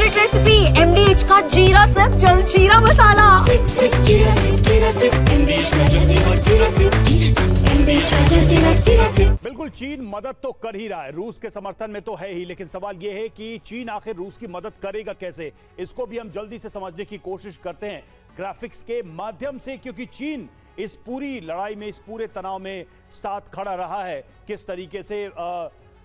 Favourite recipe MDH का जीरा SIP jaljeera मसाला। SIP SIP जीरा सिप MDH का जलजीरा और जीरा सिप MDH का जलजीरा जीरा सिप। बिल्कुल चीन मदद तो कर ही रहा है, रूस के समर्थन में तो है ही, लेकिन सवाल यह है कि चीन आखिर रूस की मदद करेगा कैसे। इसको भी हम जल्दी से समझने की कोशिश करते हैं ग्राफिक्स के माध्यम से, क्योंकि चीन इस पूरी लड़ाई में, इस पूरे तनाव में साथ खड़ा रहा है। किस तरीके से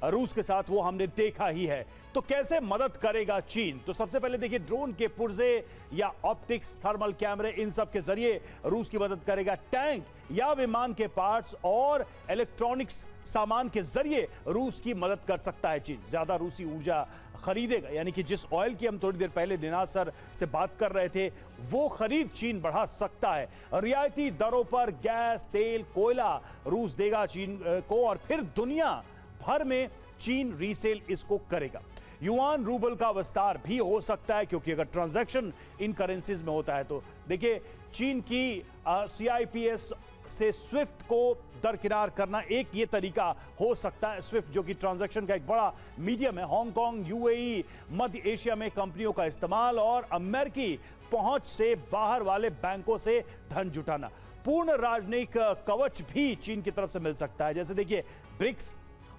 रूस के साथ वो हमने देखा ही है। तो कैसे मदद करेगा चीन? तो सबसे पहले देखिए, ड्रोन के पुर्जे या ऑप्टिक्स, थर्मल कैमरे, इन सब के जरिए रूस की मदद करेगा। टैंक या विमान के पार्ट्स और इलेक्ट्रॉनिक्स सामान के जरिए रूस की मदद कर सकता है चीन। ज्यादा रूसी ऊर्जा खरीदेगा, यानी कि जिस ऑयल की हम थोड़ी देर पहले निनाद सर से बात कर रहे थे, वो खरीद चीन बढ़ा सकता है। रियायती दरों पर गैस, तेल, कोयला रूस देगा चीन को, और फिर दुनिया भर में चीन रीसेल इसको करेगा। युआन रूबल का विस्तार भी हो सकता है, क्योंकि अगर ट्रांजैक्शन इन करेंसीज में होता है तो देखिए, चीन की CIPS से स्विफ्ट को दरकिनार करना एक ये तरीका हो सकता है। स्विफ्ट जो कि ट्रांजैक्शन का एक बड़ा मीडियम है। हांगकांग, UAE, मध्य एशिया में कंपनियों का इस्तेमाल और अमेरिकी पहुंच से बाहर वाले बैंकों से धन जुटाना। पूर्ण राजनयिक कवच भी चीन की तरफ से मिल सकता है। जैसे देखिए, ब्रिक्स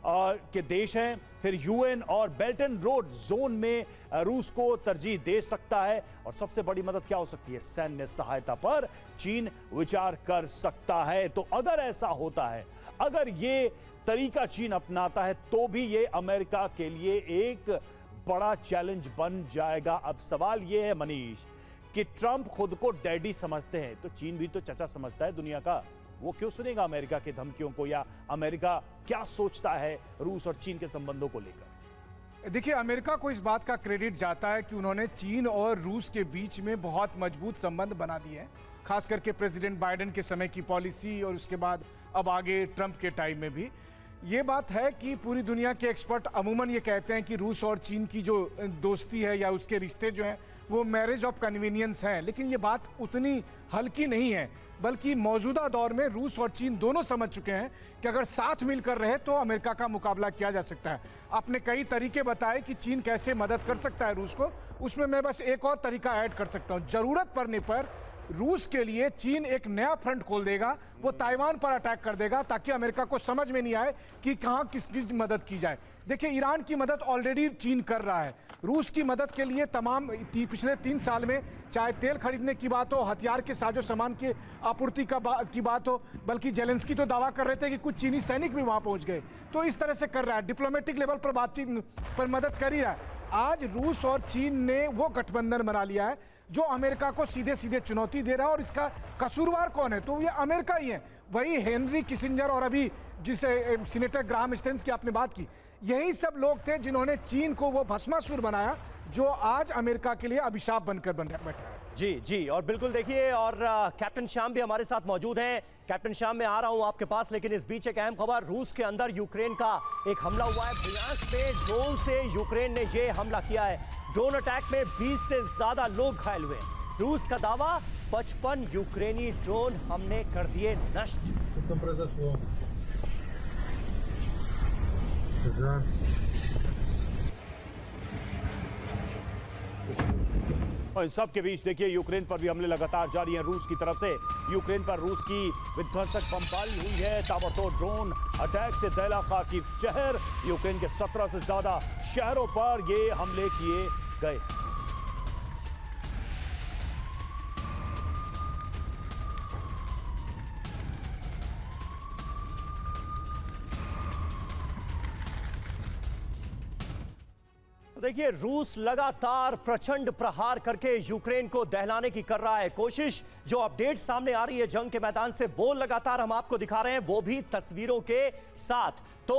के देश हैं, फिर UN और बेल्ट एंड रोड जोन में रूस को तरजीह दे सकता है। और सबसे बड़ी मदद क्या हो सकती है? सैन्य सहायता पर चीन विचार कर सकता है। तो अगर ऐसा होता है, अगर ये तरीका चीन अपनाता है, तो भी ये अमेरिका के लिए एक बड़ा चैलेंज बन जाएगा। अब सवाल ये है मनीष, कि ट्रंप खुद को डैडी समझते हैं, तो चीन भी तो चचा समझता है दुनिया का। वो क्यों सुनेगा अमेरिका की धमकियों को, या अमेरिका क्या सोचता है रूस और चीन के संबंधों को लेकर? देखिए, अमेरिका को इस बात का क्रेडिट जाता है कि उन्होंने चीन और रूस के बीच में बहुत मजबूत संबंध बना दिए हैं, खास करके प्रेसिडेंट बाइडेन के समय की पॉलिसी और उसके बाद अब आगे ट्रंप के टाइम में भी। ये बात है कि पूरी दुनिया के एक्सपर्ट अमूमन ये कहते हैं कि रूस और चीन की जो दोस्ती है या उसके रिश्ते जो हैं वो मैरिज ऑफ कन्वीनियंस हैं, लेकिन ये बात उतनी हल्की नहीं है। बल्कि मौजूदा दौर में रूस और चीन दोनों समझ चुके हैं कि अगर साथ मिलकर रहे तो अमेरिका का मुकाबला किया जा सकता है। आपने कई तरीके बताए कि चीन कैसे मदद कर सकता है रूस को, उसमें मैं बस एक और तरीका ऐड कर सकता हूं। जरूरत पड़ने पर रूस के लिए चीन एक नया फ्रंट खोल देगा, वो ताइवान पर अटैक कर देगा, ताकि अमेरिका को समझ में नहीं आए कि कहां किसकी मदद की जाए। देखिए, ईरान की मदद ऑलरेडी चीन कर रहा है। रूस की मदद के लिए तमाम पिछले 3 साल में, चाहे तेल खरीदने की बात हो, हथियार के साजो सामान की आपूर्ति की बात हो, बल्कि जेलेंस्की तो दावा कर रहे थे कि कुछ चीनी सैनिक भी वहां पहुंच गए। तो इस तरह से कर रहा है, डिप्लोमेटिक लेवल पर बातचीत पर मदद कर ही रहा है। आज रूस और चीन ने वो गठबंधन बना लिया है जो अमेरिका को सीधे सीधे चुनौती दे रहा है, और इसका कसूरवार कौन है? तो ये अमेरिका ही है। वही हेनरी किसिंजर और अभी जिसे सीनेटर ग्राहम स्टेन्स की आपने बात की, यही सब लोग थे जिन्होंने चीन को वो भस्मासुर बनाया जो आज अमेरिका के लिए अभिशाप बनकर बैठा है। जी जी, और बिल्कुल देखिए, और कैप्टन श्याम भी हमारे साथ मौजूद हैं। कैप्टन श्याम, मैं आ रहा हूं आपके पास, लेकिन इस बीच एक अहम खबर, रूस के अंदर यूक्रेन का एक हमला हुआ है। ब्रियांस्क में ड्रोन से यूक्रेन ने ये हमला किया है। ड्रोन अटैक में 20 से ज्यादा लोग घायल हुए। रूस का दावा, 55 यूक्रेनी ड्रोन हमने कर दिए नष्ट। और इन सब के बीच देखिए, यूक्रेन पर भी हमले लगातार जारी हैं रूस की तरफ से। यूक्रेन पर रूस की विध्वंसक बमबारी हुई है, ताबड़तोड़ ड्रोन अटैक से दैला खार्किव शहर, यूक्रेन के 17 से ज्यादा शहरों पर ये हमले किए गए। देखिए, रूस लगातार प्रचंड प्रहार करके यूक्रेन को दहलाने की कर रहा है कोशिश। जो अपडेट सामने आ रही है जंग के मैदान से, वो लगातार हम आपको दिखा रहे हैं, वो भी तस्वीरों के साथ। तो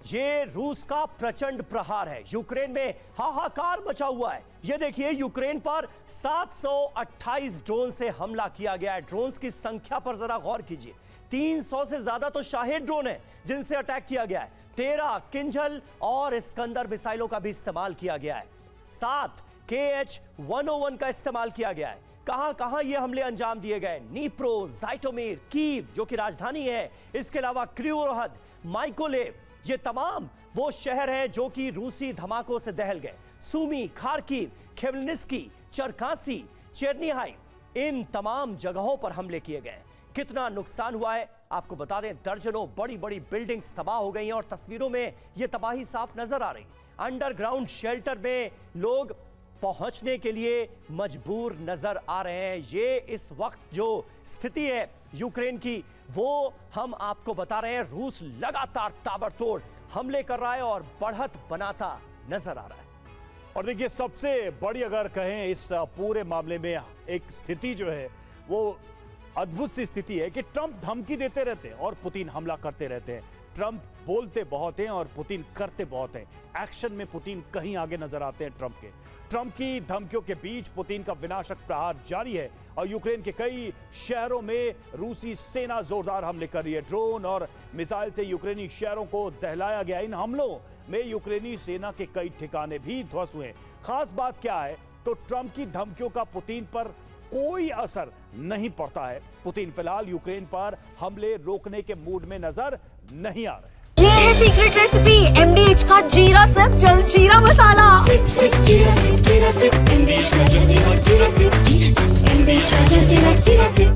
ये रूस का प्रचंड प्रहार है। यूक्रेन में हाहाकार मचा हुआ है। ये देखिए, यूक्रेन पर 728 ड्रोन से हमला किया गया है। ड्रोन्स की संख्या पर जरा गौर कीजिए, 300 से ज्यादा तो शाहेद ड्रोन है जिनसे अटैक किया गया है। 13 किंजल और इस्कंदर मिसाइलों का भी इस्तेमाल किया गया है। 7 KH-101 का इस्तेमाल किया गया है। कहां कहां ये हमले अंजाम दिए गए? नीप्रो, जाइटोमिर, कीव जो कि राजधानी है, इसके अलावा क्रिवोरहद, माइकोलेव, ये तमाम वो शहर हैं जो कि रूसी धमाकों से दहल गए। सूमी, खार्किव, खेमेल्नित्स्की, चरकासी, चेर्निहाई, इन तमाम जगहों पर हमले किए गए। कितना नुकसान हुआ है आपको बता दें, दर्जनों बड़ी बड़ी बिल्डिंग्स तबाह हो गई हैं और तस्वीरों में यह तबाही साफ नजर आ रही। अंडरग्राउंड शेल्टर में लोग पहुंचने के लिए मजबूर नजर आ रहे हैं। ये इस वक्त जो स्थिति है यूक्रेन की, वो हम आपको बता रहे हैं। रूस लगातार ताबड़तोड़ हमले कर रहा है और बढ़त बनाता नजर आ रहा है। और देखिए, सबसे बड़ी अगर कहें इस पूरे मामले में एक स्थिति जो है वो अद्भुत सी स्थिति है कि ट्रंप धमकी देते रहते हैं और पुतिन हमला करते रहते हैं। ट्रंप बोलते बहुत हैं और पुतिन करते बहुत हैं। एक्शन में पुतिन कहीं आगे नजर आते हैं ट्रंप के। ट्रंप की धमकियों के बीच पुतिन का विनाशक प्रहार जारी है और यूक्रेन के कई शहरों में रूसी सेना जोरदार हमले कर रही है। ड्रोन और मिसाइल से यूक्रेनी शहरों को दहलाया गया। इन हमलों में यूक्रेनी सेना के कई ठिकाने भी ध्वस्त हुए। खास बात क्या है तो ट्रंप की धमकियों का पुतिन पर कोई असर नहीं पड़ता है। पुतिन फिलहाल यूक्रेन पर हमले रोकने के मूड में नजर नहीं आ रहे। ये है सीक्रेट रेसिपी MDH का जीरा सिप जलजीरा मसाला। Sip, sip, jeera